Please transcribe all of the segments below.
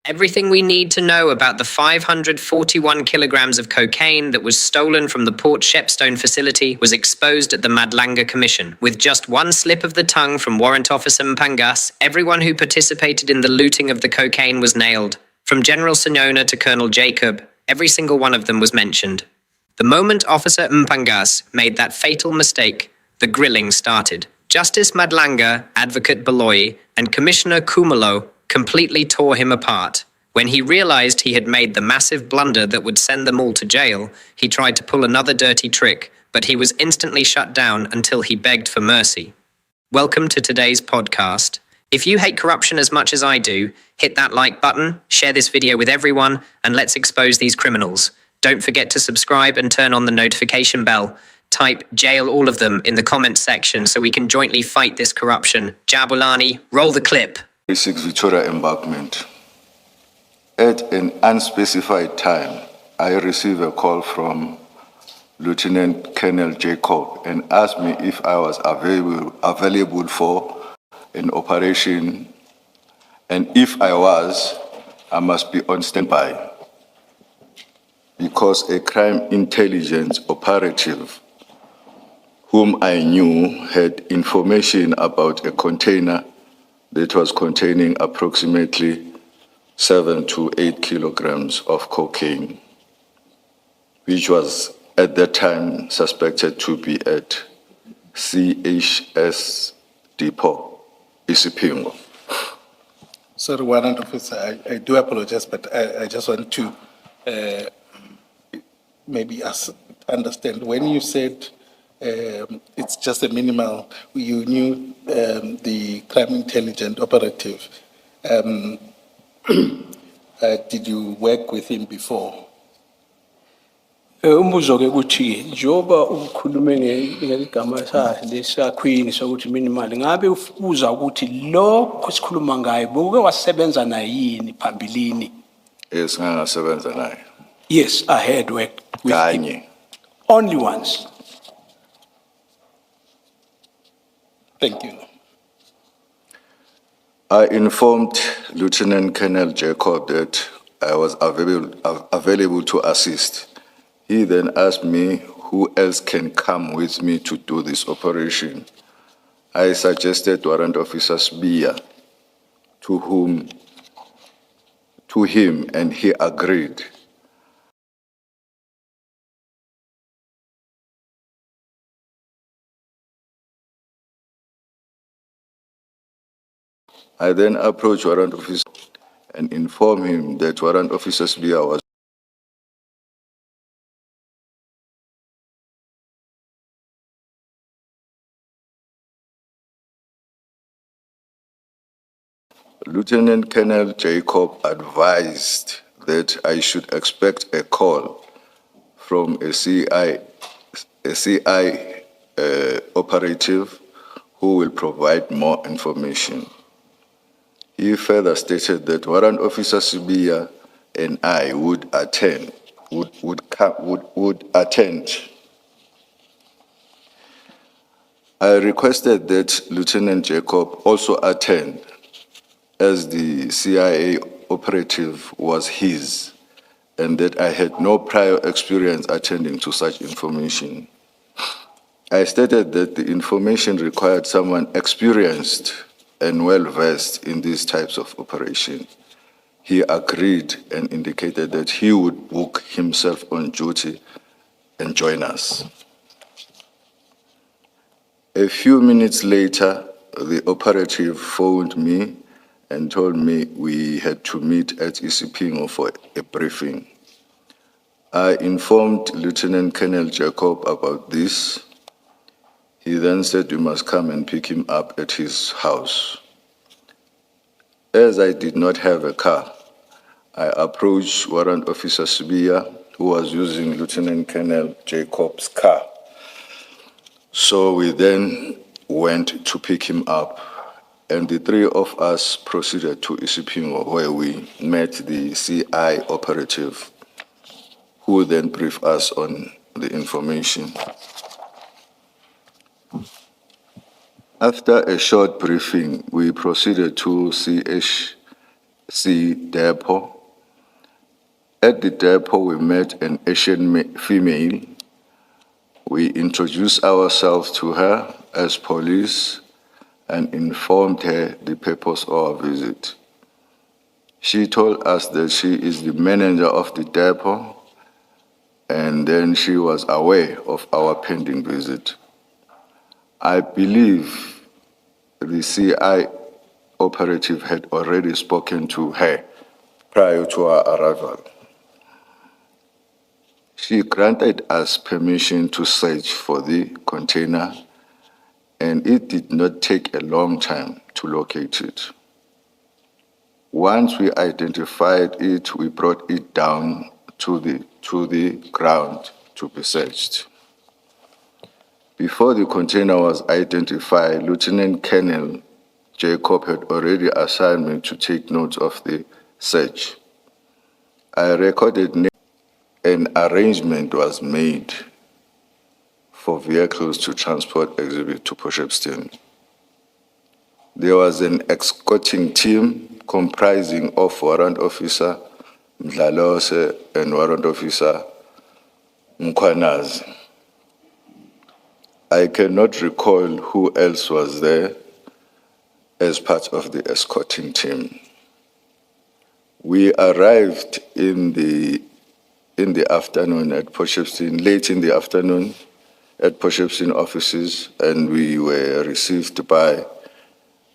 Everything we need to know about the 541 kilograms of cocaine that was stolen from the Port Shepstone facility was exposed at the Madlanga Commission. With just one slip of the tongue from Warrant Officer Mpangase, everyone who participated in the looting of the cocaine was nailed. From General Senona to Colonel Jacob, every single one of them was mentioned. The moment Officer Mpangase made that fatal mistake, the grilling started. Justice Madlanga, Advocate Beloy, and Commissioner Kumalo completely tore him apart. When he realized he had made the massive blunder that would send them all to jail, he tried to pull another dirty trick, but he was instantly shut down until he begged for mercy. Welcome to today's podcast. If you hate corruption as much as I do, hit that like button, share this video with everyone, and let's expose these criminals. Don't forget to subscribe and turn on the notification bell. Type jail all of them in the comments section so we can jointly fight this corruption. Jabulani, roll the clip. 6 Victoria Embankment. At an unspecified time, I received a call from Lieutenant Colonel Jacob and asked me if I was available for an operation, and if I was, I must be on standby because a crime intelligence operative whom I knew had information about a container that was containing approximately 7 to 8 kilograms of cocaine, which was at that time suspected to be at CHS Depot, Isipingo. Sorry, Warrant Officer, I do apologize, but I just want to maybe understand. When you said it's just a minimal, you knew the crime intelligence operative. Did you work with him before? Umbuzo ke kuthi njoba ukukhulume ngegama lesakhwini sokuthi minimal ngabe ufuza ukuthi lo sikhuluma ngaye buke wasebenza naye yini phambilini? Yes, ngasebenza naye. Yes, I had worked with him. Only once. Thank you. I informed Lieutenant Colonel Jacob that I was available to assist. He then asked me who else can come with me to do this operation. I suggested Warrant Officer Sbia to him, and he agreed. I then approached Warrant Officer and informed him that Warrant Officer Sbia was Lieutenant Colonel Jacob advised that I should expect a call from a CI operative who will provide more information. He further stated that Warrant Officer Sibia and I would attend. I requested that Lieutenant Jacob also attend, as the CIA operative was his, and that I had no prior experience attending to such information. I stated that the information required someone experienced and well-versed in these types of operation. He agreed and indicated that he would book himself on duty and join us. A few minutes later, the operative phoned me and told me we had to meet at Isipingo for a briefing. I informed Lieutenant Colonel Jacob about this. He then said we must come and pick him up at his house. As I did not have a car, I approached Warrant Officer Sibia, who was using Lieutenant Colonel Jacob's car. So we then went to pick him up, and the three of us proceeded to Isipingo, where we met the CI operative, who then briefed us on the information. After a short briefing, we proceeded to CHS C depot. At the depot, we met an Asian female. We introduced ourselves to her as police and informed her the purpose of our visit. She told us that she is the manager of the depot, and then she was aware of our pending visit. I believe the CI operative had already spoken to her prior to our arrival. She granted us permission to search for the container, and it did not take a long time to locate it. Once we identified it, we brought it down to the ground to be searched. Before the container was identified, Lieutenant Colonel Jacob had already assigned me to take notes of the search. I recorded an arrangement was made for vehicles to transport exhibit to Port Shepstone. There was an escorting team comprising of Warrant Officer Mpangase and Warrant Officer Mpangase. I cannot recall who else was there as part of the escorting team. We arrived in the afternoon at Port Shepstone, late in the afternoon at Port Shepstone offices, and we were received by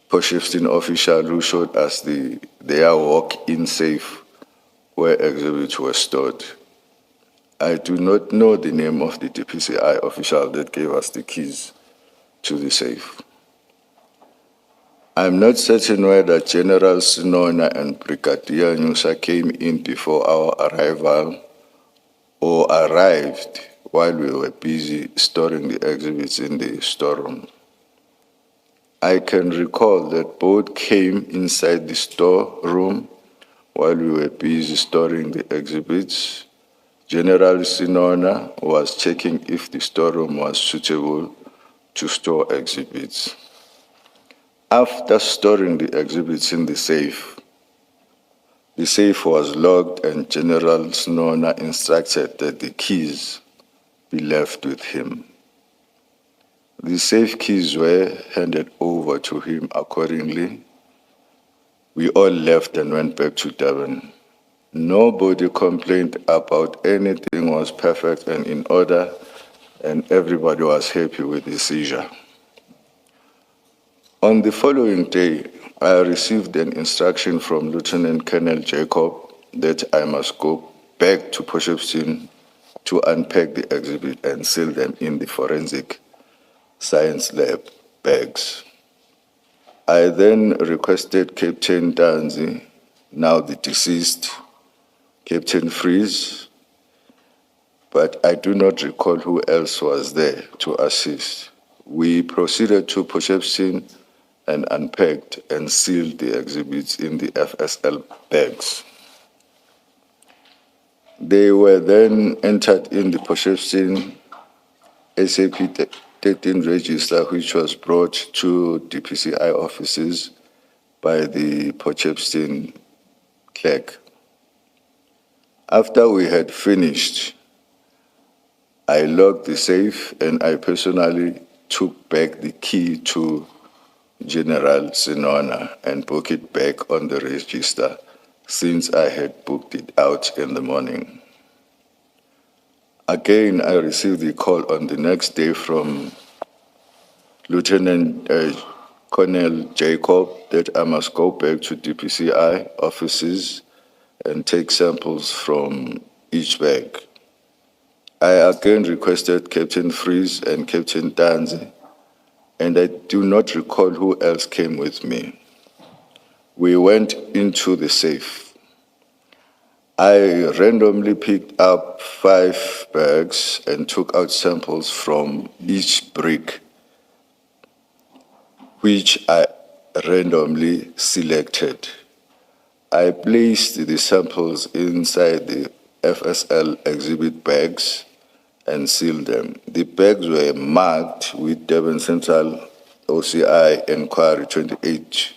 Port Shepstone official who showed us their walk-in safe where exhibits were stored. I do not know the name of the DPCI official that gave us the keys to the safe. I'm not certain whether General Senona and Brigadier Nyusa came in before our arrival or arrived while we were busy storing the exhibits in the storeroom. I can recall that both came inside the storeroom while we were busy storing the exhibits. General Senona was checking if the storeroom was suitable to store exhibits. After storing the exhibits in the safe was locked, and General Senona instructed that the keys be left with him. The safe keys were handed over to him accordingly. We all left and went back to Durban. Nobody complained about anything, was perfect and in order, and everybody was happy with the seizure. On the following day, I received an instruction from Lieutenant Colonel Jacob that I must go back to Port Shepstone to unpack the exhibit and seal them in the forensic science lab bags. I then requested Captain Danzi, now the deceased, Captain Freeze, but I do not recall who else was there to assist. We proceeded to Port Shepstone and unpacked and sealed the exhibits in the FSL bags. They were then entered in the Port Shepstone SAP 13 register, which was brought to DPCI offices by the Port Shepstone clerk. After we had finished, I locked the safe and I personally took back the key to General Senona and booked it back on the register since I had booked it out in the morning. Again, I received the call on the next day from Lieutenant Colonel Jacob that I must go back to DPCI offices and take samples from each bag. I again requested Captain Freeze and Captain Danzi, and I do not recall who else came with me. We went into the safe. I randomly picked up 5 bags and took out samples from each brick, which I randomly selected. I placed the samples inside the FSL exhibit bags and sealed them. The bags were marked with Durban Central OCI Inquiry 28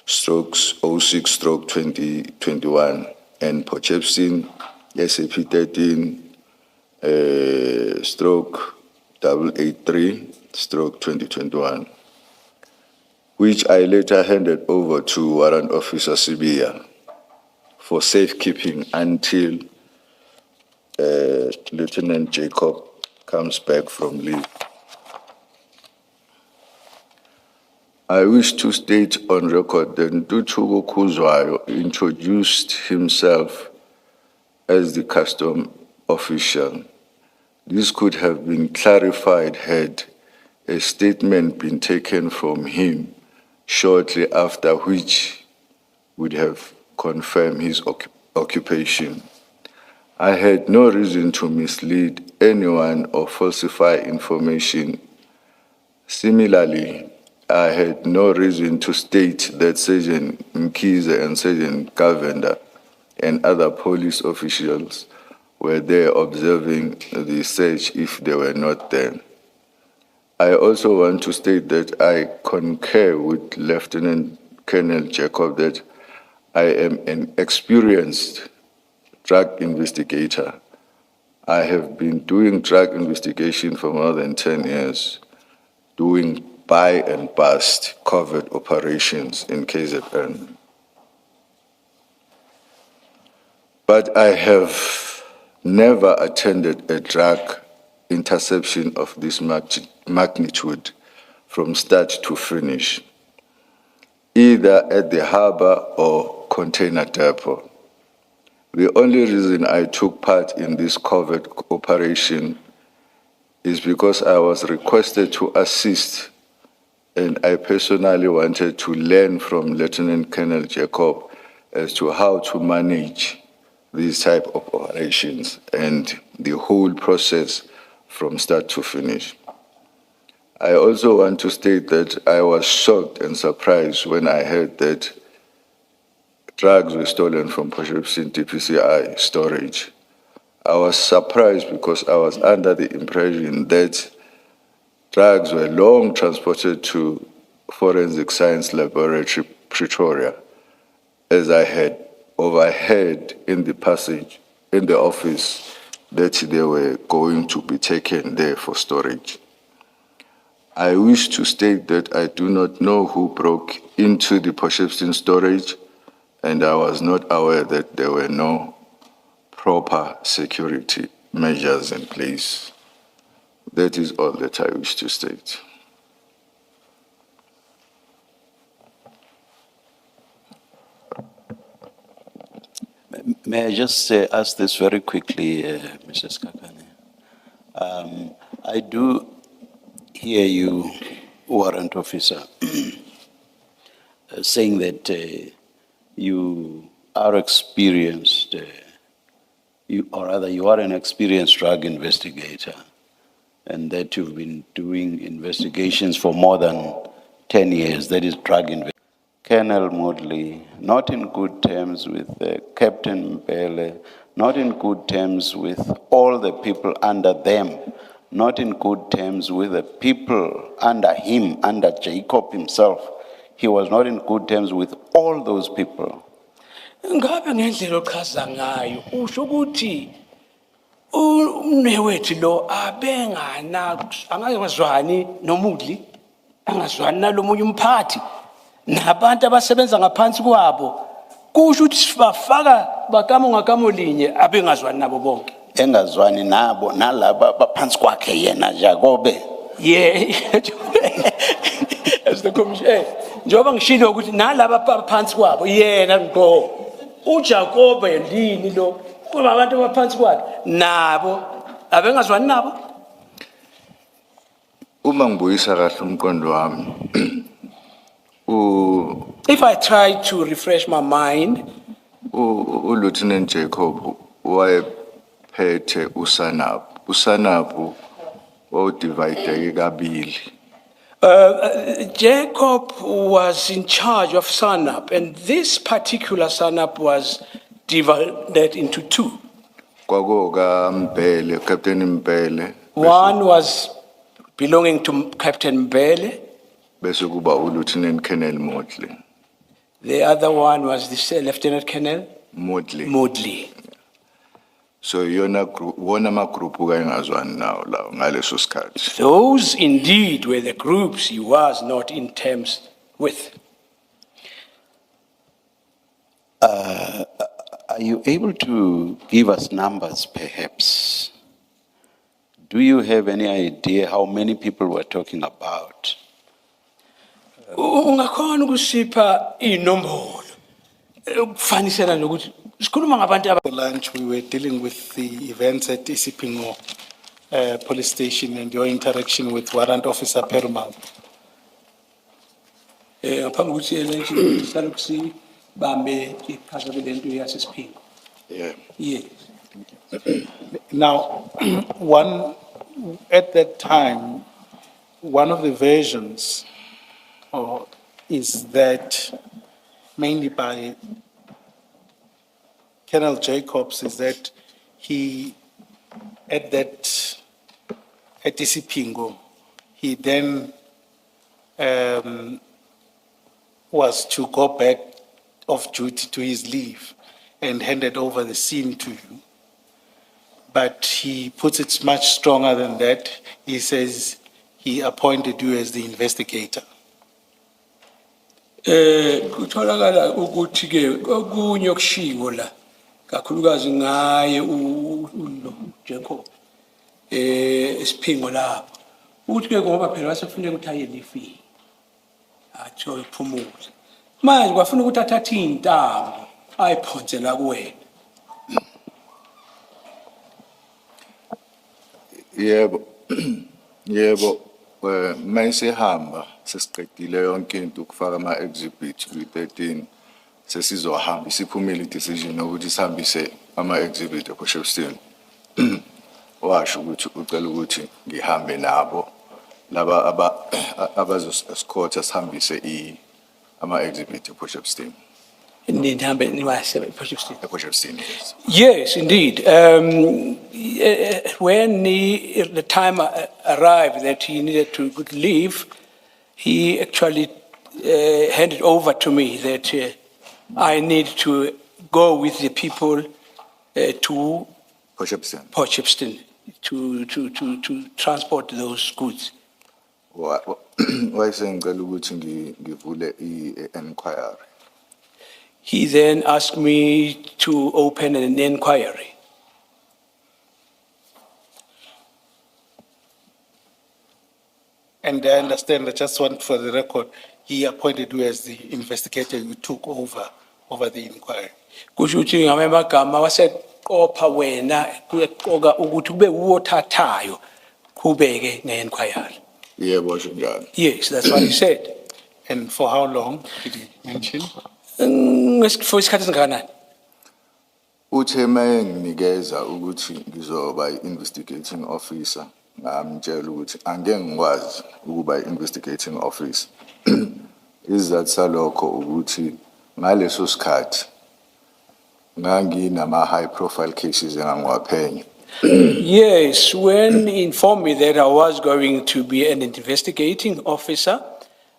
06/2021 and Port Shepstone SAP 13/883/2021, which I later handed over to Warrant Officer Sibia for safekeeping until Lieutenant Jacob comes back from leave. I wish to state on record that Ntuthuko Khuzwayo introduced himself as the custom official. This could have been clarified had a statement been taken from him shortly after, which would have confirmed his occupation. I had no reason to mislead anyone or falsify information. Similarly, I had no reason to state that Sergeant Mkhize and Sergeant Govender and other police officials were there observing the search if they were not there. I also want to state that I concur with Lieutenant Colonel Jacob that I am an experienced drug investigator. I have been doing drug investigation for more than 10 years, doing buy and bust covert operations in KZN. But I have never attended a drug interception of this magnitude from start to finish, either at the harbor or container depot. The only reason I took part in this covert operation is because I was requested to assist, and I personally wanted to learn from Lieutenant Colonel Jacob as to how to manage these type of operations and the whole process from start to finish. I also want to state that I was shocked and surprised when I heard that drugs were stolen from Port Shepstone DPCI storage. I was surprised because I was under the impression that drugs were long transported to Forensic Science Laboratory, Pretoria, as I had overheard in the passage in the office that they were going to be taken there for storage. I wish to state that I do not know who broke into the Port Shepstone storage, and I was not aware that there were no proper security measures in place. That is all that I wish to state. May I just ask this very quickly, Mrs. Kakane? I do hear you, Warrant Officer, saying that you are experienced, you are an experienced drug investigator, and that you've been doing investigations for more than 10 years. That is drug investigation. Colonel Modley, not in good terms with Captain Mpele, not in good terms with all the people under them, not in good terms with the people under him, under Jacob himself. He was not in good terms with all those people. Ngabe ngendlela ochaza ngayo usho ukuthi umnewethu lo angazwani noMudli, angazwani nalomunye umphathi nabantu abasebenza ngaphansi kwabo, kusho ukuthi sibafaka bakamo ngakamo linye abengazwani nabo bonke, Engazwani nabo nalaba baphansi kwakhe yena Jacobe. as the commissioner njengoba ngishilo ukuthi nalaba abaphansi kwabo yena ngqo uJacobe lini lo kuba abantu abaphansi kwakhe nabo abengazwani nabo. Uma ngibuyisa kahle umqondo wami, If I try to refresh my mind, Lieutenant Jacob wayephethe uSanapu. uSanapu wawudivide kabili. Jacob was in charge of SANAP, and this particular SANAP was divided into two. Kwakuka Mpele, Captain Mpele. One was belonging to Captain Mbele, Bese kuba uLieutenant Colonel Motley. The other one was this Lieutenant Colonel Modley. Modley. So yona group, wona ma group kayengazwani nawo lawo ngaleso sikhathi. Those indeed were the groups he was not in terms with. Are you able to give us numbers, perhaps? Do you have any idea how many people we're talking about? Ungakhona ukusipha inombolo ukufanisela nokuthi sikhuluma ngabantu For lunch, we were dealing with the events at Isipingo Police Station and your interaction with Warrant Officer Perumal. ngaphambi kokuthi election salokhu sibambe iqhaza lento yasesiphingo. Yeah. Yes. Now, at that time, one of the versions is that mainly by Colonel Jacobs is that he, at Isipingo, he then was to go back off duty to his leave and handed over the scene to you. But he puts it much stronger than that. He says he appointed you as the investigator. Kutholakala ukuthi ke okunye okushiwo la kakhulukazi ngaye Jacob esiphingo lapho ukuthi ke ngoba phela wasefuneka ukuthi aye lifi athi iphumuze manje kwafuna ukuthi athathe intambo ayiphonse la kuwena. Yebo. Yebo. Mayisehamba sesiqedile yonke into ukufaka ama exhibit kwi-13 sesizohamba isiphumile i-decision ukuthi sihambise ama exhibit ePort Shepstone. Washo ukuthi ucela ukuthi ngihambe nabo laba abazo-escort sihambise ama exhibit ePort Shepstone. Nihambe niwase ePort Shepstone. ePort Shepstone, yes. Yes, indeed. When the time arrived that he needed to leave, he actually handed over to me that I need to go with the people to Port Shepstone. Port Shepstone to transport those goods. Wayesengicela ukuthi ngivule i-inquiry. He then asked me to open an inquiry. And I understand, I just want for the record, he appointed you as the investigator, you took over the inquiry. Kusho ukuthi ngamanye amagama waseqopha wena kuqoka ukuthi kube uwothathayo kubeke nge-inquiry. Yebo njalo. Yes, that's what he said. And for how long did he mention? For isikhathi esingakanani? Uthe mayenginikeza ukuthi ngizoba i-investigating officer, ngamtshela ukuthi angeke ngikwazi ukuba i-investigating officer. Isizathu salokho ukuthi ngaleso sikhathi nganginama high profile cases engangiwaphenya. Yes, when he informed me that I was going to be an investigating officer,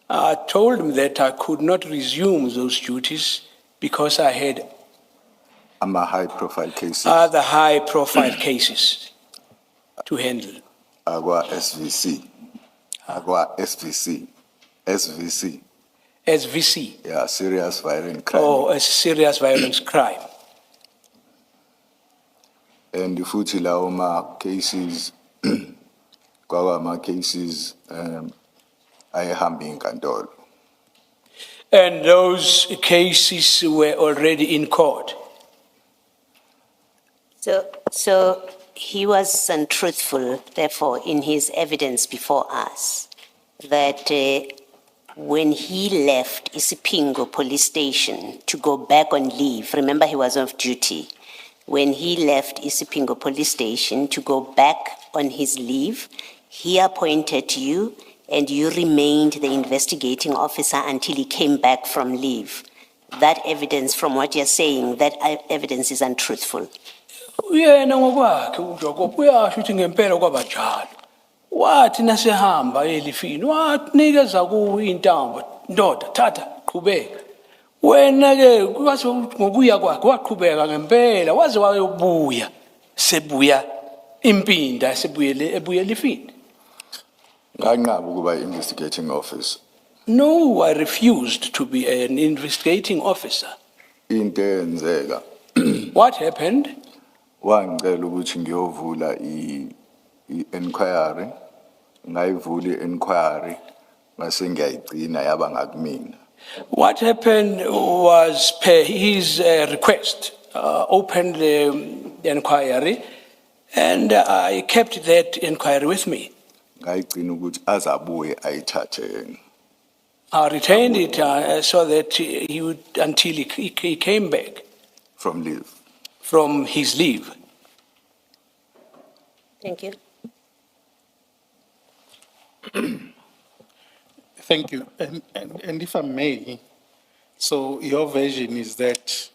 I told him that I could not resume those duties because I had High profile cases. other high profile cases to handle. Agwa SVC. SVC. SVC, Yeah, serious violent crime. or a serious violence crime. And futhi lawo ma cases kwawa ma cases ayehamba inkantolo. And those cases were already in court. So he was untruthful, therefore, in his evidence before us, that when he left Isipingo police station to go back on leave, remember he was off duty, when he left Isipingo police station to go back on his leave, he appointed you and you remained the investigating officer until he came back from leave. That evidence, from what you're saying, that evidence is untruthful. Uyena ngokwakhe uJacob uyasho ukuthi ngempela kwabanjalo. Wathi nasehamba elifini wanikeza kuwe intambo, ndoda thatha qhubeka. Wena-ke kwathi ngokuya kwakhe waqhubeka ngempela waze wayobuya sebuya impinda ebuyela ifini. Nganqaba ukuba investigating officer. No, I refused to be an investigating officer. Into eyenzeka What happened? wangicela ukuthi ngiyovula i-inquiry, ngayivula i-inquiry mase ngiyayigcina yaba ngakumina. What happened was per his request, opened the inquiry, and I kept that inquiry with me. Ngayigcina ukuthi azabuye ayithathe yena. I retained it so that he would, until he came back From leave. from his leave. Thank you. Thank you. And if I may, so your version is that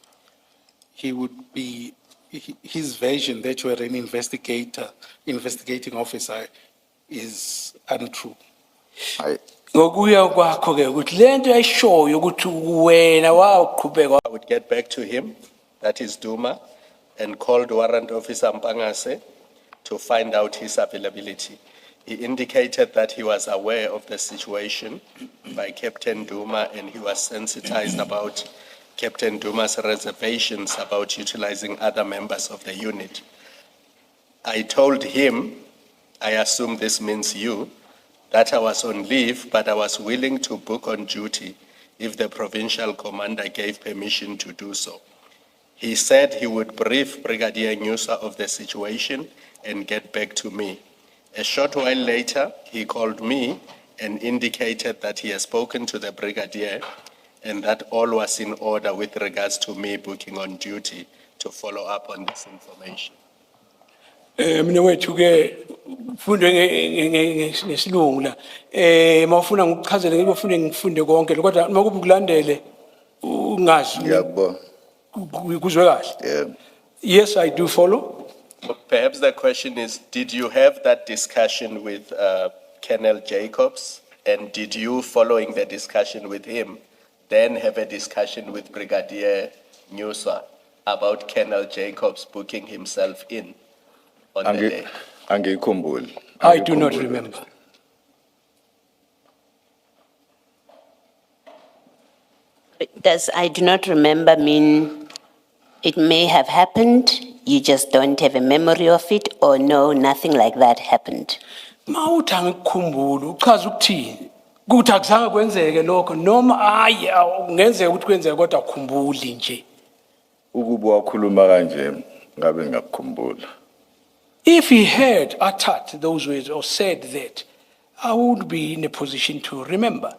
he would be, his version that you are an investigating officer is untrue. Ngokuya kwakho ke ukuthi lento ayishoyo ukuthi wena waqhubeka. I would get back to him, that is Duma, and called Warrant Officer Mpangase to find out his availability. He indicated that he was aware of the situation by Captain Duma and he was sensitized about Captain Duma's reservations about utilizing other members of the unit. I told him, I assume this means you, that I was on leave, but I was willing to book on duty if the provincial commander gave permission to do so. He said he would brief Brigadier Nyusa of the situation and get back to me. A short while later, he called me and indicated that he has spoken to the Brigadier and that all was in order with regards to me booking on duty to follow up on this information. Mina wethu ke funde ngesilungu la mawufuna ngikuchazele ngikufune ngifunde konke kodwa makuba ukulandele ungazi Ngiyabona. kuzwe kahle. Yeah. Yes, I do follow. Perhaps the question is, did you have that discussion with Colonel Jacobs? And did you, following the discussion with him, then have a discussion with Brigadier Nyusa about Colonel Jacobs booking himself in on the day? Angikhumbuli. I do not remember. Does I do not remember mean it may have happened, you just don't have a memory of it, or no, nothing like that happened? Mawuthi angikukhumbuli uchaza ukuthini? Kuthi akuzange kwenzeke lokho noma hayi kungenzeka ukuthi kwenzeke kodwa akukhumbuli nje. Ukuba wakhuluma kanje ngabe ngakukhumbula. If he had uttered those words or said that, I would be in a position to remember.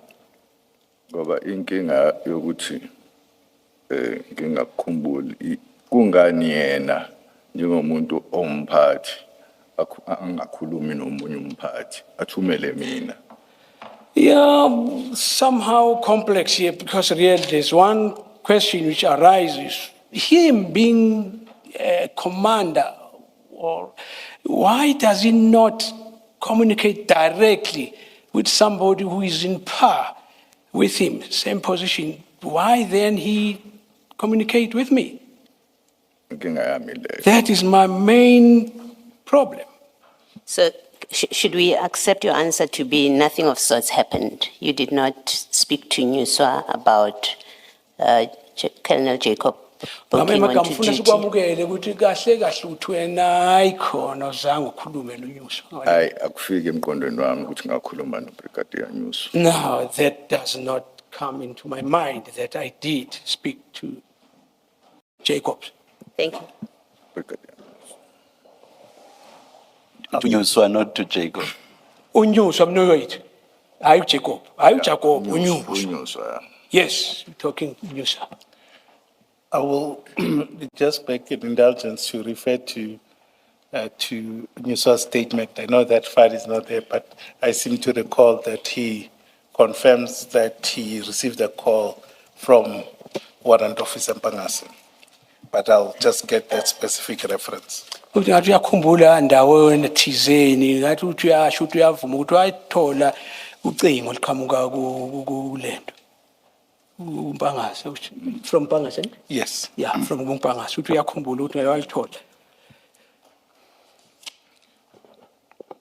Ngoba inkinga yokuthi ngingakukhumbuli kungani yena njengomuntu omphathi angakhulumi nomunye umphathi athumele mina. Yeah, somehow complex here because really there's one question which arises. Him being a commander, or why does he not communicate directly with somebody who is in par with him, same position? Why then he communicate with me? Inkinga yami leyo. That is my main problem. So should we accept your answer to be nothing of sorts happened? You did not speak to Nyuswa about Colonel Jacob booking onto duty? Sikwamukele ukuthi kahle kahle uthi wena ayikhona uzange ukhulume noNyusa. Hayi akufiki emqondweni wami ukuthi ngakhuluma noBrigadier Nyusa. No, that does not come into my mind that I did speak to Jacobs. Thank you. Brigadier. To Nyuswa, not to Jacob. Unyusa mnoyethu. Hayi Jacob. Hayi Jacob, uNyusa. Unyusa. Yes, we're talking Nyusa. I will just beg an indulgence to refer to Nyuswa's statement. I know that file is not there, but I seem to recall that he confirms that he received a call from Warrant Officer Mpangase. But I'll just get that specific reference. Uthi ngathi uyakhumbula ndawo thizeni ngathi uthi uyasho ukuthi uyavuma ukuthi wayithola ucingo liqhamuka kulento Mpangase, from Mpangase? Yes. Yeah, from Mpangase. Uthi uyakhumbula ukuthi uyalithola.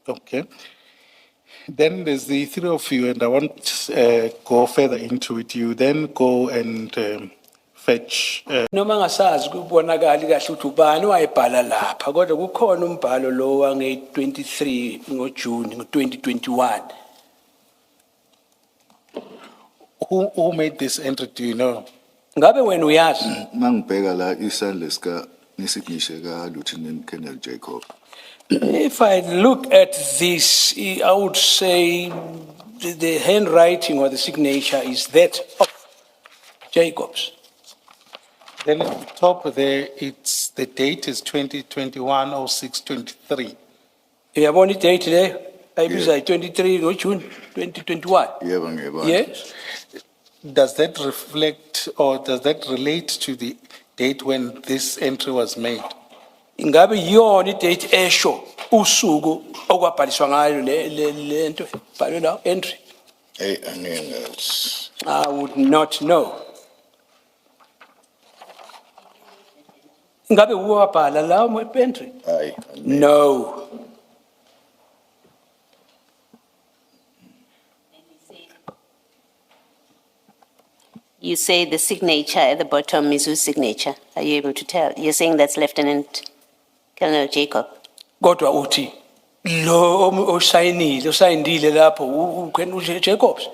Okay. Then there's the three of you, and I won't go further into it. You then go and fetch. Noma ngasazi kubonakala kahle ukuthi ubani wayebhala lapha, kodwa kukhona umbhalo lo wange-23 ngoJune ngo-2021. Who made this entry? Do you know? Ngabe wena uyazi? Mangibheka la isandla sika nesignishe ka Lieutenant Colonel Jacob. If I look at this, I would say the handwriting or the signature is that of Jacobs. Then at the top there, it's the date is 2021-06-23. Uyabona idate le ayibiza 23 ngoJune 2021. Yebo ngiyabona. Yes. Does that reflect or does that relate to the date when this entry was made? Ingabe yona idate esho usuku okwabhaliswa ngayo le nto bhalwe la entry? Hey, angeke. I would not know. Ingabe uwabhala la entry? Hayi. No. You say the signature at the bottom is whose signature? Are you able to tell? You're saying that's Lieutenant Colonel Jacob? Kodwa uthi lo osayinile lapho Jacobs.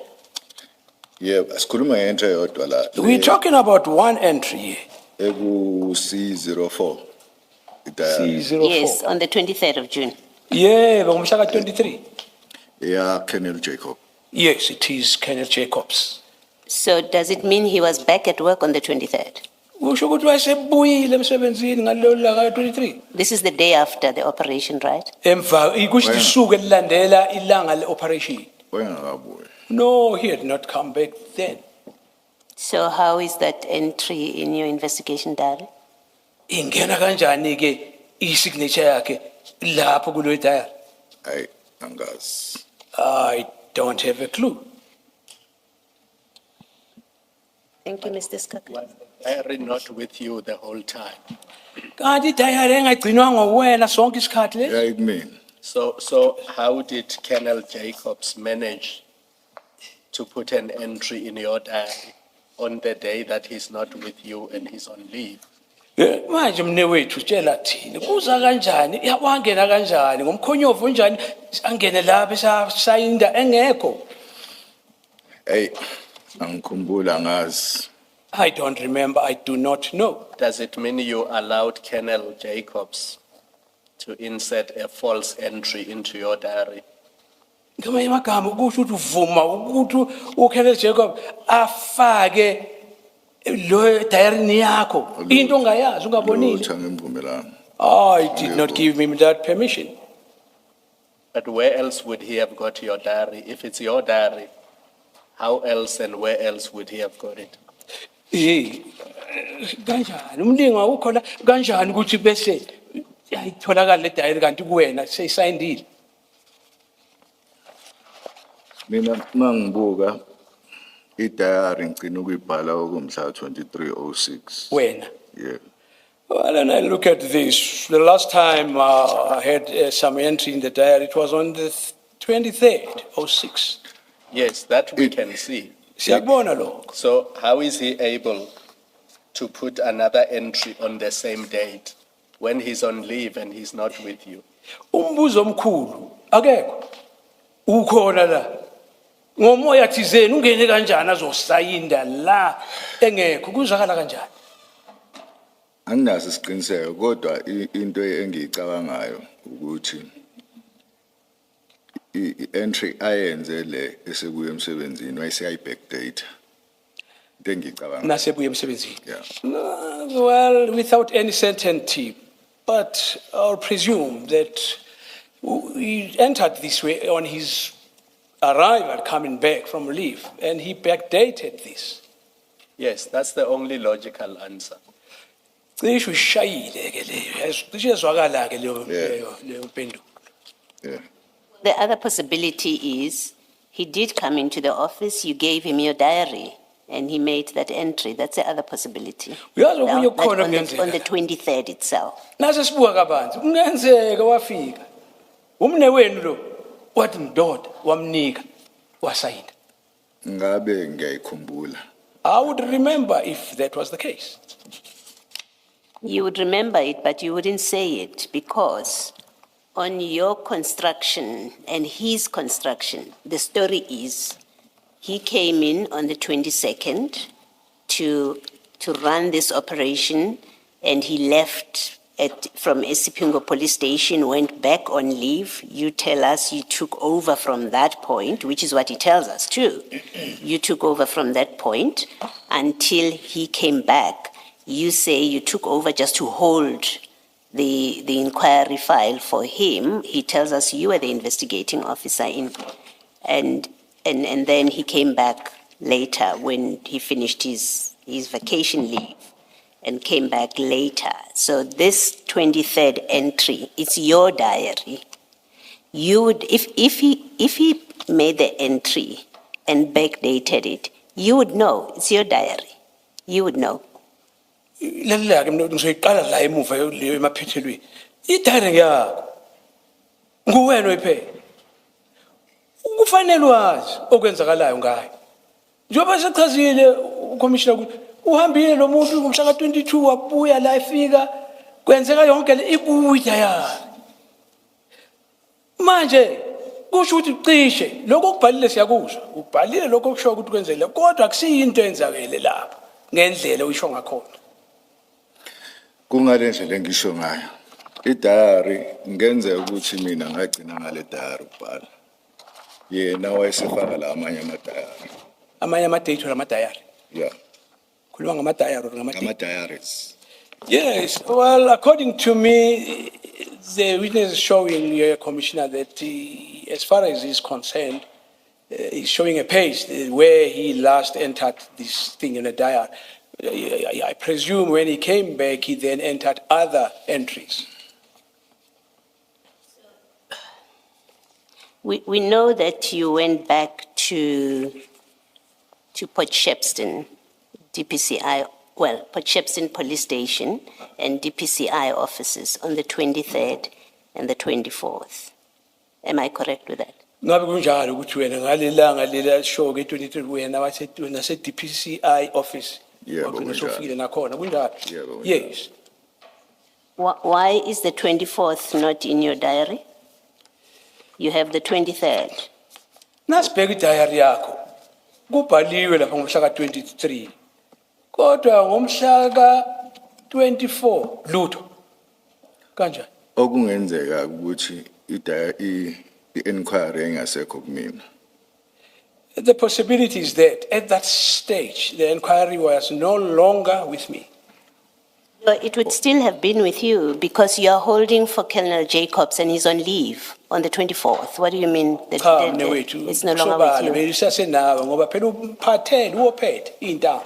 Yebo, asikhuluma ngento eyodwa la. We're talking about one entry here. Eku C04. C04. Yes, on the 23rd of June. Yeah, ngomhla ka-23. Yeah, Colonel Jacob. Yes, it is Colonel Jacobs. So does it mean he was back at work on the 23rd? Usho ukuthi wayesebuyile emsebenzini ngalelo langa ka-23. This is the day after the operation, right? Emva kusho isuku elilandela ilanga le-operation. Wayengakabuyi. No, he had not come back then. So how is that entry in your investigation diary? Ingena kanjani ke i-signature yakhe lapho kulo diary? Hayi, angazi. I don't have a clue. Thank you, Mr. Skaka. Was the diary not with you the whole time? Kanti i-diary engagcinwanga nguwena sonke isikhathi le? Yeah, kumina. So how did Colonel Jacobs manage to put an entry in your diary on the day that he's not with you and he's on leave? Manje mnewethu tshela thini kuza kanjani wangena kanjani ngomkhonyovu unjani angene lapha esayinda engekho? Hey, angikhumbula angazi. I don't remember, I do not know. Does it mean you allowed Colonel Jacobs to insert a false entry into your diary? Ngamanye amagama kusho ukuthi uvuma ukuthi uKennel Jacob afake lo diary yakho into ongayazi ungabonile. Lutho angimvumelanga. I did not give him that permission. But where else would he have got your diary? If it's your diary, how else and where else would he have got it? Kanjani umlinga ukhona kanjani ukuthi bese ayitholakala le diary kanti kuwena seyisayindile? Mina mangibuka i-diary ngicina ukuyibhala okumhla 2306. Wena. Yeah. Well, and I look at this. The last time I had some entry in the diary, it was on the 23rd, 06. Yes, that we can see. Siyakubona lokho. So how is he able to put another entry on the same date when he's on leave and he's not with you? Umbuzo omkhulu akekho. Ukhona la. Ngomoya thizeni ungene kanjani azosayinda la engekho kuzakala kanjani? Anginaso isiqiniseko kodwa into engiyicabangayo ukuthi i-entry ayenze le esekuye emsebenzini wayeseyayi-backdate. Into engiyicabanga. Nasebuye emsebenzini. Yeah. Well, without any certainty, but I'll presume that he entered this way on his arrival coming back from leave, and he backdated this. Yes, that's the only logical answer. Cishe ushayile ke leyo, cishe yazwakala ke leyo mpendulo. Yeah. The other possibility is he did come into the office, you gave him your diary, and he made that entry. That's the other possibility. Uyazi Now, okunye that kukhona on the kungenzeka. 23rd itself. Nase sibuka kabanzi, kungenzeka wafika. Umne wenu lo, wathi ndoda, wamnika, wasayina. Ngabe ngiyayikhumbula. I would remember if that was the case. You would remember it, but you wouldn't say it because on your construction and his construction, the story is he came in on the 22nd to run this operation, and he left from Esipingo police station, went back on leave. You tell us you took over from that point, which is what he tells us too. You took over from that point until he came back. You say you took over just to hold the inquiry file for him. He tells us you were the investigating officer and then he came back later when he finished his vacation leave and came back later. So this 23rd entry, it's your diary. You would, if he made the entry and backdated it, you would know, it's your diary. You would know. Lalilake mina ngizoyiqala la emuva leyo emaphethelweni. Idiary yakho. Nguwena oyiphethe. Kufanele wazi okwenzakalayo ngayo. Njengoba sechazile ucommissioner ukuthi uhambile lo muntu ngomhla ka-22 wabuya la efika kwenzeka yonke le ikuya yakhe. Manje kusho ukuthi cishe lokho kubhalile siyakuzwa. Ubhalile lokho kusho ukuthi kwenzekile kodwa akusiyinto enzakele lapha ngendlela uyisho ngakhona. Kungale ndlela engisho ngayo. Idiary ngenzeka ukuthi mina ngagcina ngale diary ukubhala. Yena wayesefaka la amanye ama-diary. Amanye ama-date or ama-diary? Yeah. Khuluma ngama-diary or ngama-date? Ama-diaries. Yes, well, according to me, the witness is showing your commissioner that as far as he's concerned, he's showing a page where he last entered this thing in a diary. I presume when he came back, he then entered other entries. We know that you went back to Port Shepstone, DPCI, Port Shepstone Police Station and DPCI offices on the 23rd and the 24th. Am I correct with that? Ngabe kunjalo ukuthi wena ngalelanga lela show ke-23 wena wase-DPCI office. Yebo, Sofile nakhona kunjalo. Yebo, Yes. Why is the 24th not in your diary? You have the 23rd. Nasibheka idiary yakho. Kubhaliwe lapha ngomhla ka-23. Kodwa ngomhla ka-24 lutho. Kanjani? Okungenzeka ukuthi i-inquiry engasekho kumina. The possibility is that at that stage, the inquiry was no longer with me. It would still have been with you because you are holding for Colonel Jacobs and he's on leave on the 24th. What do you mean that it's no longer with you? Beyisasenawe ngoba phela umphathele uwophethe intambo.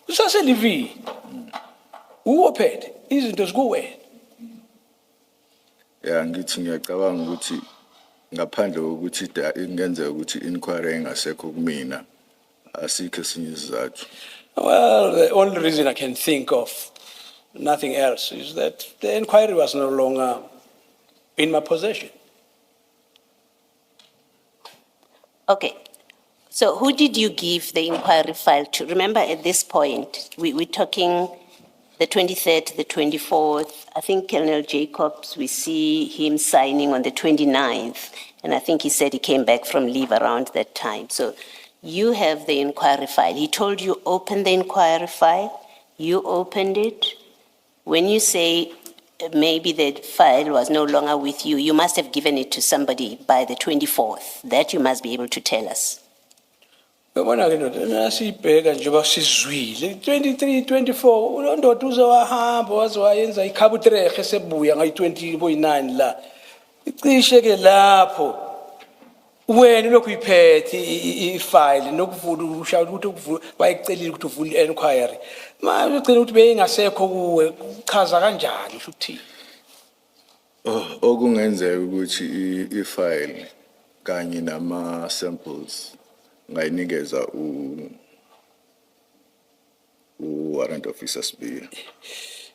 Usaselivini. Uwophethe izinto zikuwena. Ya ngithi ngiyacabanga ukuthi ngaphandle kokuthi ingenzeka ukuthi inquiry engasekho kumina asikho esinye isizathu. Well, the only reason I can think of, nothing else, is that the inquiry was no longer in my possession. Okay. So who did you give the inquiry file to? Remember at this point, we're talking the 23rd, the 24th. I think Colonel Jacobs, we see him signing on the 29th. And I think he said he came back from leave around that time. So you have the inquiry file. He told you open the inquiry file. You opened it. When you say maybe the file was no longer with you, you must have given it to somebody by the 24th. That you must be able to tell us. Yabona ke ndoda nasibheka njengoba sizwile 23 24 ulondoda uzowahamba wazowayenza ikhabutrehe sebuya ngayi-20.9 la icishe ke lapho wena lokhu iphethe ifile nokuvula ushaya ukuthi ukuvula wayecelile ukuthi uvule i-inquiry manje ugcina ukuthi beyingasekho kuwe chaza kanjani usho ukuthini Okungenzeka ukuthi i-file kanye nama samples ngayinikeza Warrant Officer Spear.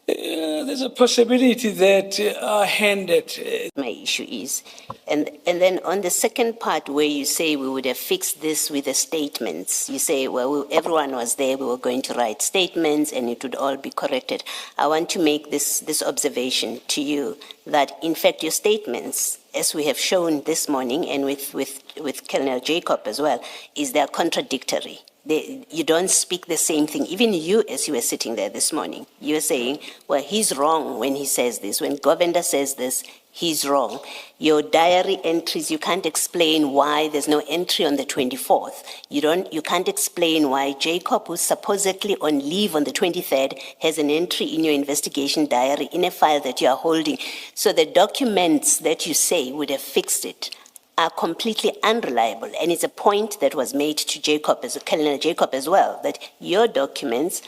There's a possibility that I handed My issue is. And then on the second part where you say we would have fixed this with the statements, you say, well, everyone was there, we were going to write statements and it would all be corrected. I want to make this observation to you that in fact your statements, as we have shown this morning and with Colonel Jacob as well, is they're contradictory. You don't speak the same thing. Even you, as you were sitting there this morning, you were saying, well, he's wrong when he says this. When Govender says this, he's wrong. Your diary entries, you can't explain why there's no entry on the 24th. You can't explain why Jacob, who's supposedly on leave on the 23rd, has an entry in your investigation diary in a file that you are holding. So the documents that you say would have fixed it are completely unreliable. And it's a point that was made to Jacob, as Colonel Jacob as well, that your documents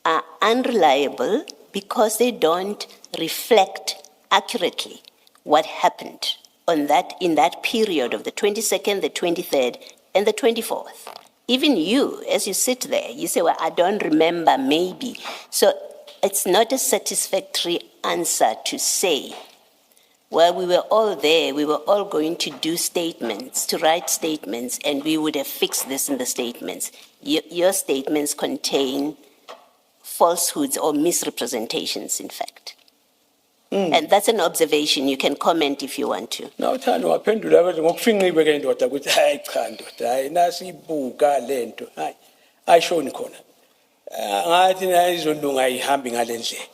are unreliable because they don't reflect accurately what happened in that period of the 22nd, the 23rd, and the 24th. Even you, as you sit there, you say, well, I don't remember, maybe. So it's not a satisfactory answer to say, well, we were all there, we were all going to do statements, to write statements, and we would have fixed this in the statements. Your statements contain falsehoods or misrepresentations, in fact. And that's an observation. You can comment if you want to. Now, Tano, waphendula bathi ngokufinqiwe ke ndoda ukuthi hayi cha ndoda hayi nasibuka lento hayi ayishoni khona ngathi ayizolunga ayihambi ngalendlela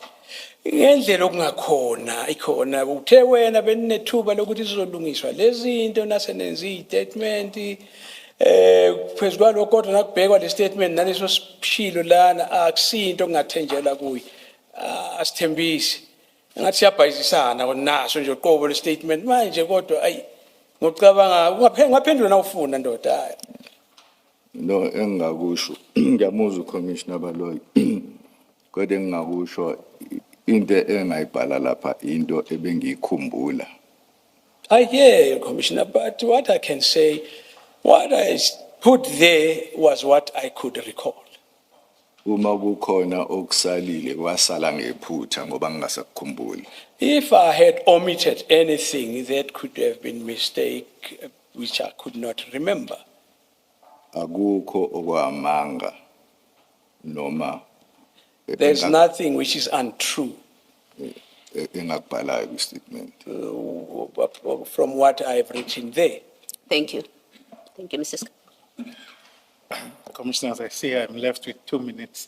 ngendlela okungakhona ikhona uthe wena beninethuba lokuthi sizolungiswa lezi zinto nasenenza istatement phezukwalo kodwa nakubhekwa le statement naleso sishilo lana akusinto okungathenjela kuyi asithembisi ngathi siyabhayisana naso nje uqobo le statement manje kodwa ayi ngocabanga ungaphendula na ufuna ndoda hayi No, engakusho ngiyamuzwa uCommissioner Baloyi kodwa engakusho into engayibhala lapha into ebengiyikhumbula. I hear you, Commissioner, but what I can say, what I put there was what I could recall. Uma kukhona okusalile kwasala ngephutha ngoba ngingasakukhumbuli. If I had omitted anything that could have been mistake, which I could not remember. Akukho okwamanga noma There's nothing which is untrue engakubhalayo kwistatement. from what I have written there. Thank you. Thank you, Mrs. Commissioners, I see I'm left with 2 minutes.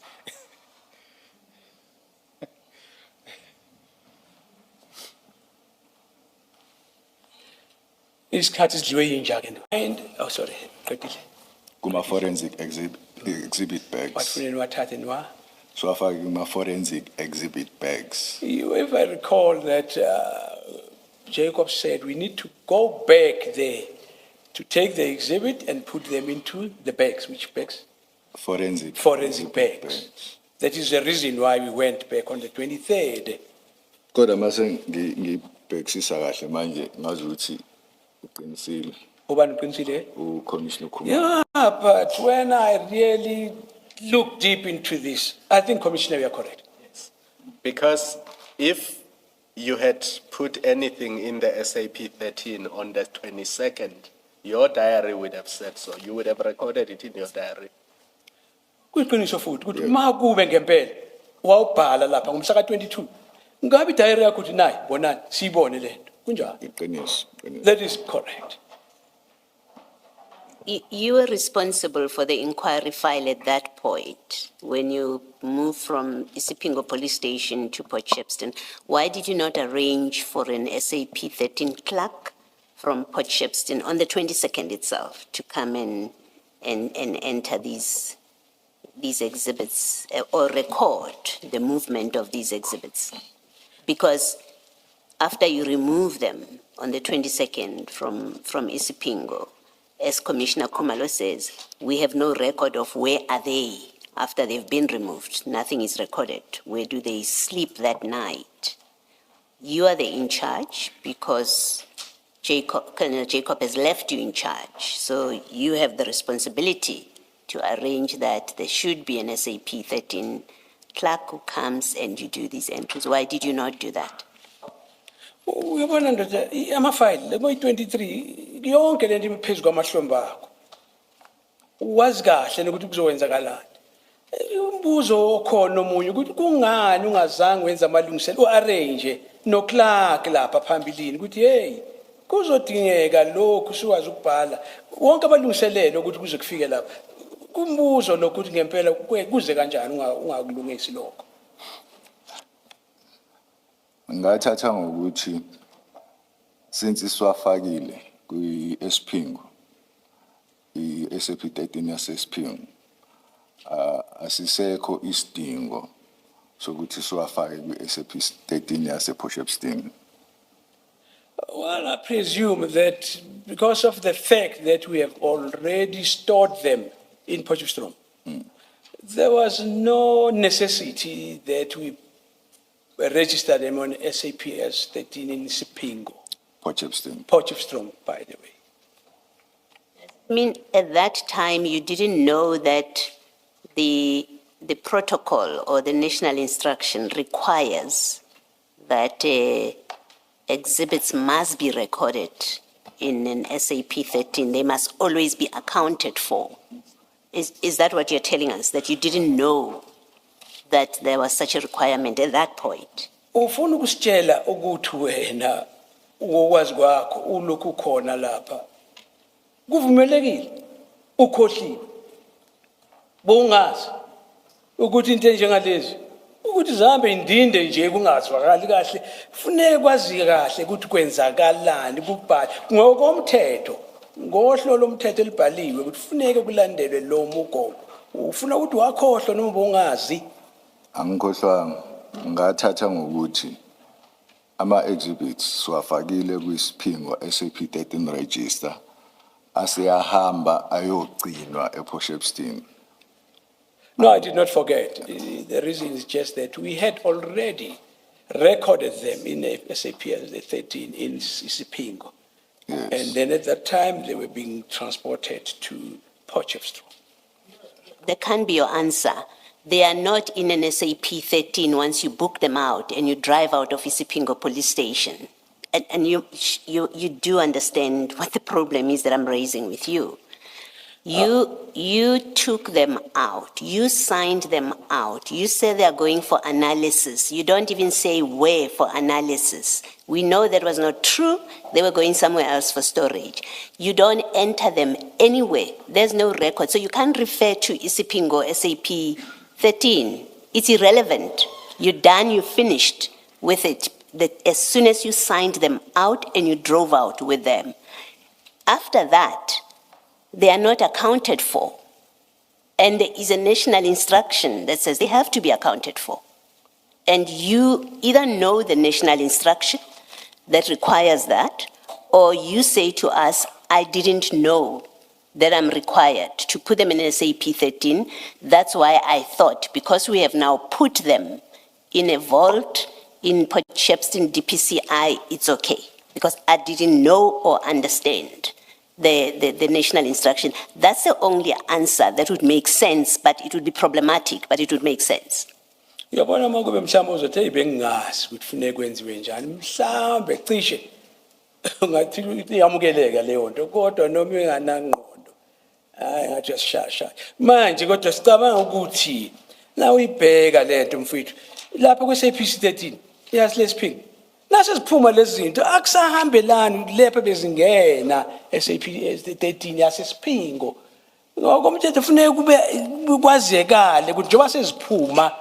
Isikhathi sidliwe yinja ke. And, oh sorry, qedile. Kuma forensic exhibit bags. Wafuneni wathathe nwa. So afake kuma forensic exhibit bags. If I recall that Jacob said we need to go back there to take the exhibit and put them into the bags. Which bags? Forensic Bags. That is the reason why we went back on the 23rd. Kodwa mase ngibhekisisa kahle manje ngazi ukuthi uqinisile Ubani uqinisile? uCommissioner Khumalo. Yeah, but when I really look deep into this, I think, Commissioner, you are correct. Yes. Because if you had put anything in the SAP 13 on the 22nd, your diary would have said so. You would have recorded it in your diary. Kuyiqiniso futhi ukuthi uma kube ngempela wawubhala lapha ngomhla ka22 ngabe diary yakho uthi nayi bonani siyibone lento kunjani. Iqiniso. That is correct. You were responsible for the inquiry file at that point when you moved from Isipingo police station to Port Shepstone. Why did you not arrange for an SAP 13 clerk from Port Shepstone on the 22nd itself to come and enter these exhibits or record the movement of these exhibits? Because after you remove them on the 22nd from Isipingo, as Commissioner Khumalo says, we have no record of where are they after they've been removed. Nothing is recorded. Where do they sleep that night? You are the in charge because Colonel Jacob has left you in charge. So you have the responsibility to arrange that there should be an SAP 13 clerk who comes and you do these entries. Why did you not do that? Uyabona ndoda, amafayili lebo-23 yonke lento iphezu kwamahlombe akho. Wazi kahle ukuthi kuzowenzakalani. Umbuzo okhona omunye ukuthi kungani ungazange wenza amalungiselelo u-arrange no-clerk lapha phambilini ukuthi hey kuzodingeka lokhu siwazi ukubhala wonke abalungiselelo ukuthi kuze kufike lapha. Kumbuzo lokuthi ngempela kuze kanjani ungakulungisi lokho. Ngathatha ngokuthi since siwafakile kwi-Espingo i-SAP 13 yase-Espingo asisekho isidingo sokuthi siwafake kwi-SAP 13 yase-Port Shepstone. Well, I presume that because of the fact that we have already stored them in Port Shepstone, there was no necessity that we register them on SAP as 13 in Sipingo. Port Shepstone. Port Shepstone, by the way. I mean, at that time, you didn't know that the protocol or the national instruction requires that exhibits must be recorded in an SAP 13. They must always be accounted for. Is that what you're telling us, that you didn't know that there was such a requirement at that point? Ufuna ukusitshela ukuthi wena ukwazi kwakho ulokhu khona lapha. Kuvumelekile ukhohliwe. Bongazi ukuthi into enjengalezi ukuthi zihambe indinde nje kungazwakali kahle kufanele kwazi kahle ukuthi kwenzakalani kubhala ngokomthetho ngohlolo lomthetho elibhaliwe ukuthi kufanele kulandelwe lo mugomo. Ufuna ukuthi wakhohlwa noma bongazi? Angikhohlwanga, ngathatha ngokuthi ama-exhibits siwafakile kwisiphingo SAP 13 register asiyahamba ayogcinwa ePort Shepstone. No, I did not forget. The reason is just that we had already recorded them in SAP as the 13 in Sipingo. Yes. And then at that time, they were being transported to Port Shepstone. That can't be your answer. They are not in an SAP 13 once you book them out and you drive out of Isipingo police station. And you do understand what the problem is that I'm raising with you. You took them out. You signed them out. You said they are going for analysis. You don't even say where for analysis. We know that was not true. They were going somewhere else for storage. You don't enter them anywhere. There's no record. So you can't refer to Isipingo SAP 13. It's irrelevant. You're done, you finished with it. As soon as you signed them out and you drove out with them. After that, they are not accounted for. And there is a national instruction that says they have to be accounted for. And you either know the national instruction that requires that, or you say to us, I didn't know that I'm required to put them in SAP 13. That's why I thought, because we have now put them in a vault in Port Shepstone DPCI, it's okay. Because I didn't know or understand the national instruction. That's the only answer that would make sense, but it would be problematic, but it would make sense. Uyabona makube mhlawumbe uzothi hey bengingazi ukuthi kufanele kwenziwe njani mhlawumbe cishe ngathi iyamukeleka leyo nto kodwa noma enganangqondo hayi ngathi uyasishasha manje kodwa sicabanga ukuthi la uyibheka lento mfowethu lapha kwe-SAP 13 yazi lesiphingi nase siphuma lezi zinto akusahambelani lepha bezingena SAP 13 yasesiphingo ngokomthetho kufanele kube kwazekale ukuthi njengoba seziphuma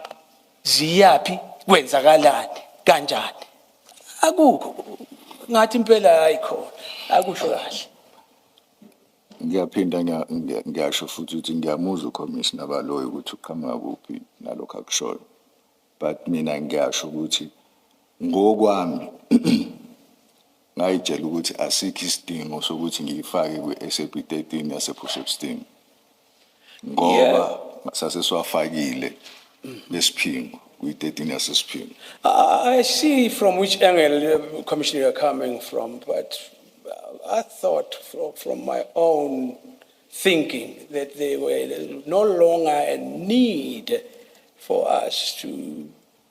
ziyaphi kwenzakalani kanjani akukho ngathi impela ayikhona akusho kahle. Ngiyaphinda ngiyasho futhi ukuthi ngiyamuzwa uCommissioner baloyo ukuthi uqhamuka kuphi nalokho akushoyo, but mina ngiyasho ukuthi ngokwami ngayitshela ukuthi asikho isidingo sokuthi ngiyifake kwi-SAP 13 yasePort Shepstone ngoba sasesiwafakile lesiphingo kwi-13 yasesiphingo. I see from which angle, Commissioner, you're coming from, but I thought from my own thinking that there were no longer a need for us to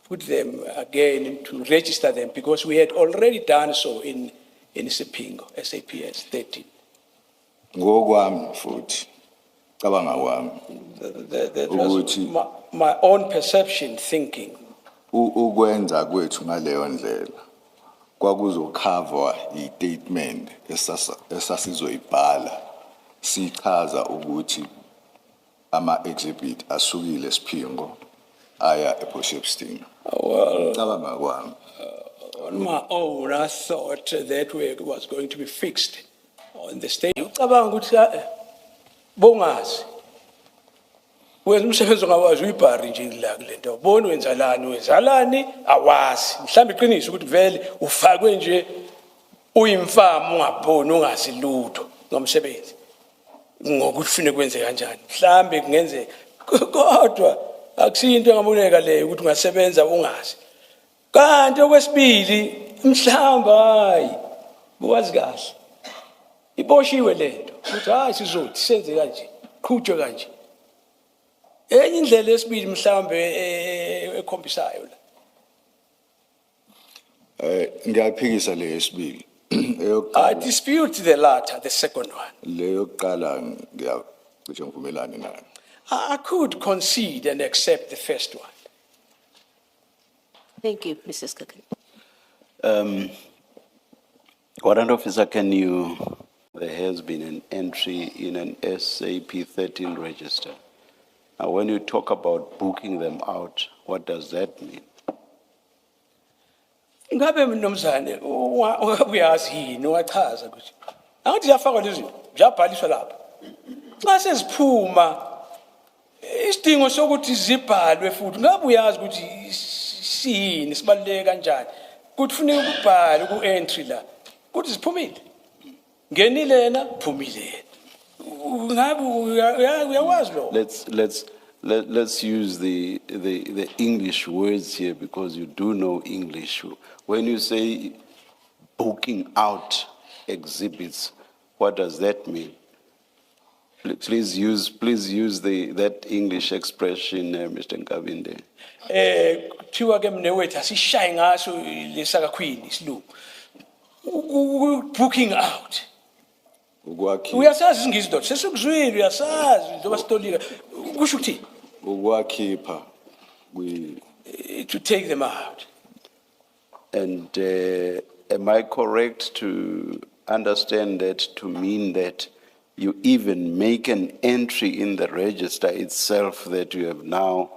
put them again, to register them, because we had already done so in Sipingo, SAPS 13. Ngokwami futhi cabanga kwami That was my own perception, thinking. ukwenza kwethu ngaleyo ndlela kwakuzokhavwa i-statement esasizoyibhala sichaza ukuthi ama-exhibit asukile Sipingo aya ePort Shepstone. Cabanga kwami. On my own, I thought that work was going to be fixed on the state. Ucabanga ukuthi bongazi. Wena umsebenzi ongawazi uyibhari nje la kule nto. Bona wenzalani awazi. Mhlawumbe iqiniso ukuthi vele ufakwe nje uyimfama ungaboni ungazi lutho ngomsebenzi. Ngokuthi ufune kwenze kanjani. Mhlawumbe kungenzeka. Kodwa akusinto engaboneka leyo ukuthi ungasebenza ungazi. Kanti okwesibili mhlawumbe hayi buwazi kahle. Iboshiwe lento ukuthi hayi sizothi senze kanje qhutshwe kanje. Enye indlela yesibili mhlawumbe ekhombisayo la. Ngiyaphikisa le yesibili. I dispute the latter, the second one. Le yokuqala ngiyacishe ngivumelane nayo. I could concede and accept the first one. Thank you, Mrs. Cocain. Warrant Officer, there has been an entry in an SAP 13 register. Now, when you talk about booking them out, what does that mean? Ngabe mnumzane uyazi yini wachaza ukuthi angathi yafakwa lezi yabhaliswa lapha. Xa seziphuma isidingo sokuthi zibhalwe futhi ngabe uyazi ukuthi siyini sibaluleke kanjani ukuthi kufanele ukubhala ku-entry la ukuthi ziphumile ngenile yena phumile ngabe uyawazi lo. Let's use the English words here because you do know English. When you say booking out exhibits, what does that mean? Please use that English expression, Mr. Nkabinde. Kuthiwa ke mnewethu asishaye ngaso lesaka queen isilungu. Booking out. Uyasazi isingisi dot sesikuzwile uyasazi njengoba sitolika kusho ukuthini? Ukwakhipha To take them out. And am I correct to understand that to mean that you even make an entry in the register itself that you have now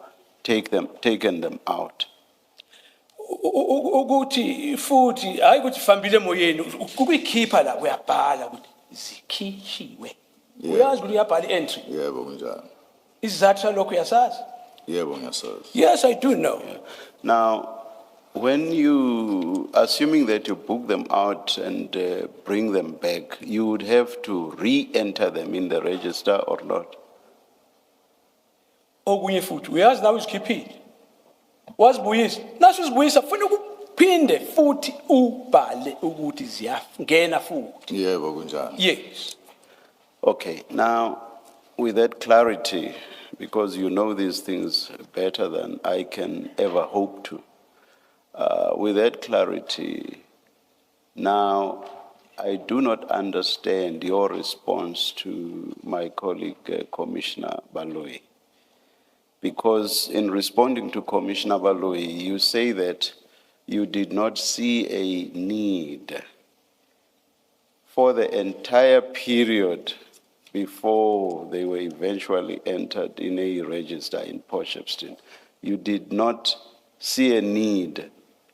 taken them out? Ukuthi futhi hayi ukuthi fambile emoyeni ukuyikhipha la uyabhala ukuthi zikhishiwe. Uyazi ukuthi uyabhala entry. Yebo kunjalo. Isizathu salokho uyasazi? Yebo ngiyasazi. Yes, I do know. Now, when you, assuming that you book them out and bring them back, you would have to re-enter them in the register or not? Okunye futhi uyazi nawe uzikhiphile. Wazibuyisa. Naso uzibuyisa kufanele ukuphinde futhi ubhale ukuthi ziyangena futhi. Yebo kunjalo. Yes. Okay, now with that clarity, because you know these things better than I can ever hope to, with that clarity, now I do not understand your response to my colleague, Commissioner Baloyi. Because in responding to Commissioner Baloyi, you say that you did not see a need for the entire period before they were eventually entered in a register in Port Shepstone. You did not see a need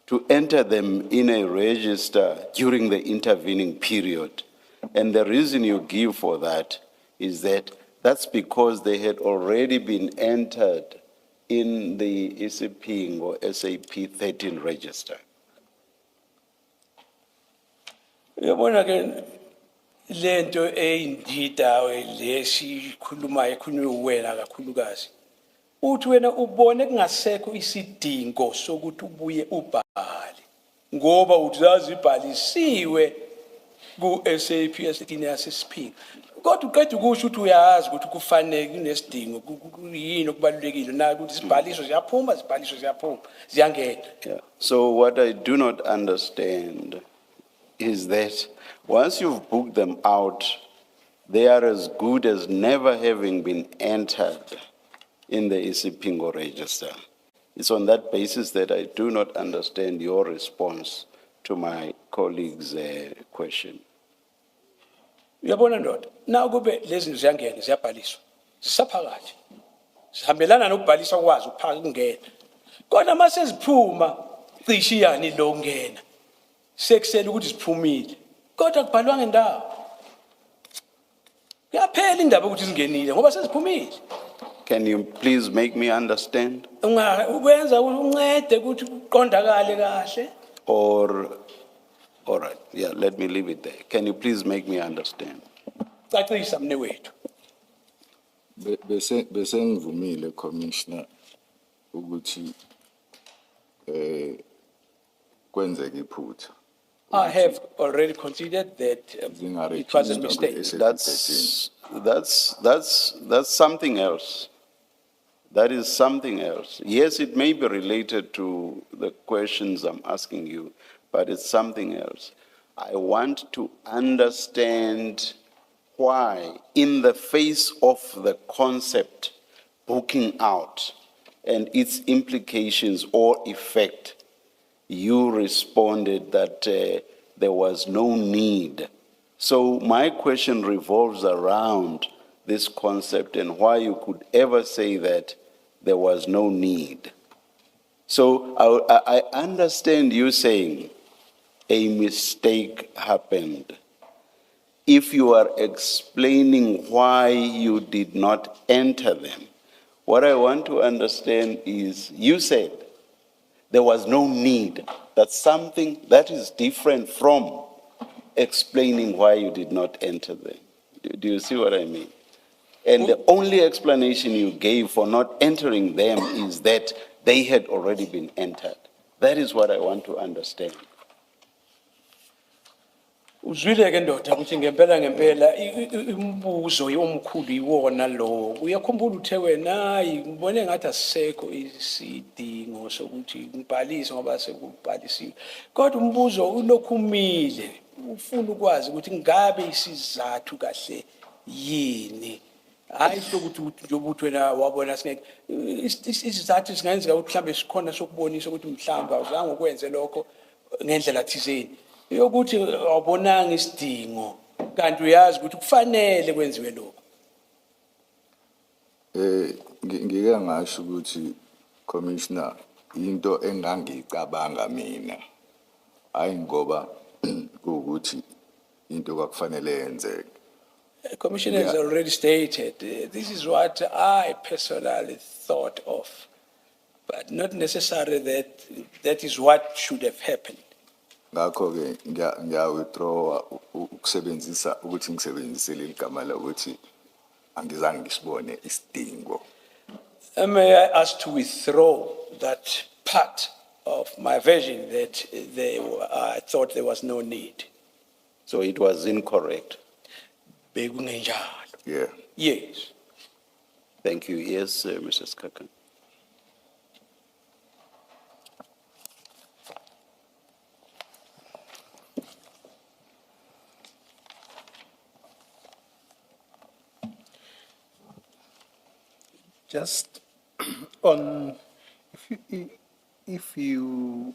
to enter them in a register during the intervening period. And the reason you give for that is that that's because they had already been entered in the ECP or SAP 13 register. Uyabona ke lento eyindida lesikhuluma ekhulunywe wena kakhulukazi. Uthi wena ubone kungasekho isidingo sokuthi ubuye ubhale ngoba uzazi ibhalisiwe ku SAP yasesiphinga. Kodwa uqeda ukusho ukuthi uyazi ukuthi kufanele kunesidingo yini okubalulekile na ukuthi isibhaliso siyaphuma ziyangena. Yeah. So what I do not understand is that once you've booked them out, they are as good as never having been entered in the Isipingo register. It's on that basis that I do not understand your response to my colleague's question. Uyabona ndoda, na kube lezi ziyangena ziyabhaliswa. Zisaphakathi. Sihambelana nokubhaliswa kwazo ukuphaka kungena. Kodwa mase ziphuma cishe yani lo ngena. Sekusela ukuthi ziphumile. Kodwa kubhalwa ngendawo. Kuyaphela indaba ukuthi zingenile ngoba seziphumile. Can you please make me understand? Ukwenza uncede ukuthi kuqondakale kahle. Or, all right, yeah, let me leave it there. Can you please make me understand? Cacisa mne wethu. Bese ngivumile Commissioner ukuthi kwenzeke iphutha. I have already considered that it was a mistake. That's something else. That is something else. Yes, it may be related to the questions I'm asking you, but it's something else. I want to understand why, in the face of the concept booking out and its implications or effect, you responded that there was no need. So my question revolves around this concept and why you could ever say that there was no need. So I understand you saying a mistake happened. If you are explaining why you did not enter them, what I want to understand is you said there was no need. That's something that is different from explaining why you did not enter them. Do you see what I mean? And the only explanation you gave for not entering them is that they had already been entered. That is what I want to understand. Uzwile ke ndoda ukuthi ngempela imibuzo yomkhulu iwona lo. Uyakhumbula uthe wena hayi ngibone ngathi asisekho isidingo sokuthi ngibhalise ngoba sekubhalisiwe. Kodwa umbuzo unokhumile. Ufuna ukwazi ukuthi ngabe isizathu kahle yini. Hayi sokuthi nje ukuthi wena wabona singeke isizathu singenzeka ukuthi mhlambe sikhona sokubonisa ukuthi mhlamba uzange ukwenze lokho ngendlela thizeni. Yokuthi awubonanga isidingo kanti uyazi ukuthi kufanele kwenziwe lokho. Ngike ngasho ukuthi Commissioner into engangicabanga mina hayi ngoba ukuthi into kwakufanele yenzeke. Commissioner has already stated this is what I personally thought of, but not necessarily that is what should have happened. Ngakho ke ngiya withdraw ukusebenzisa ukuthi ngisebenzise leli gama la ukuthi angizange ngisibone isidingo. May I ask to withdraw that part of my version that I thought there was no need. So it was incorrect. Bekungenjalo. Yeah. Yes. Thank you. Yes, Mrs. Kakan. Just on, if you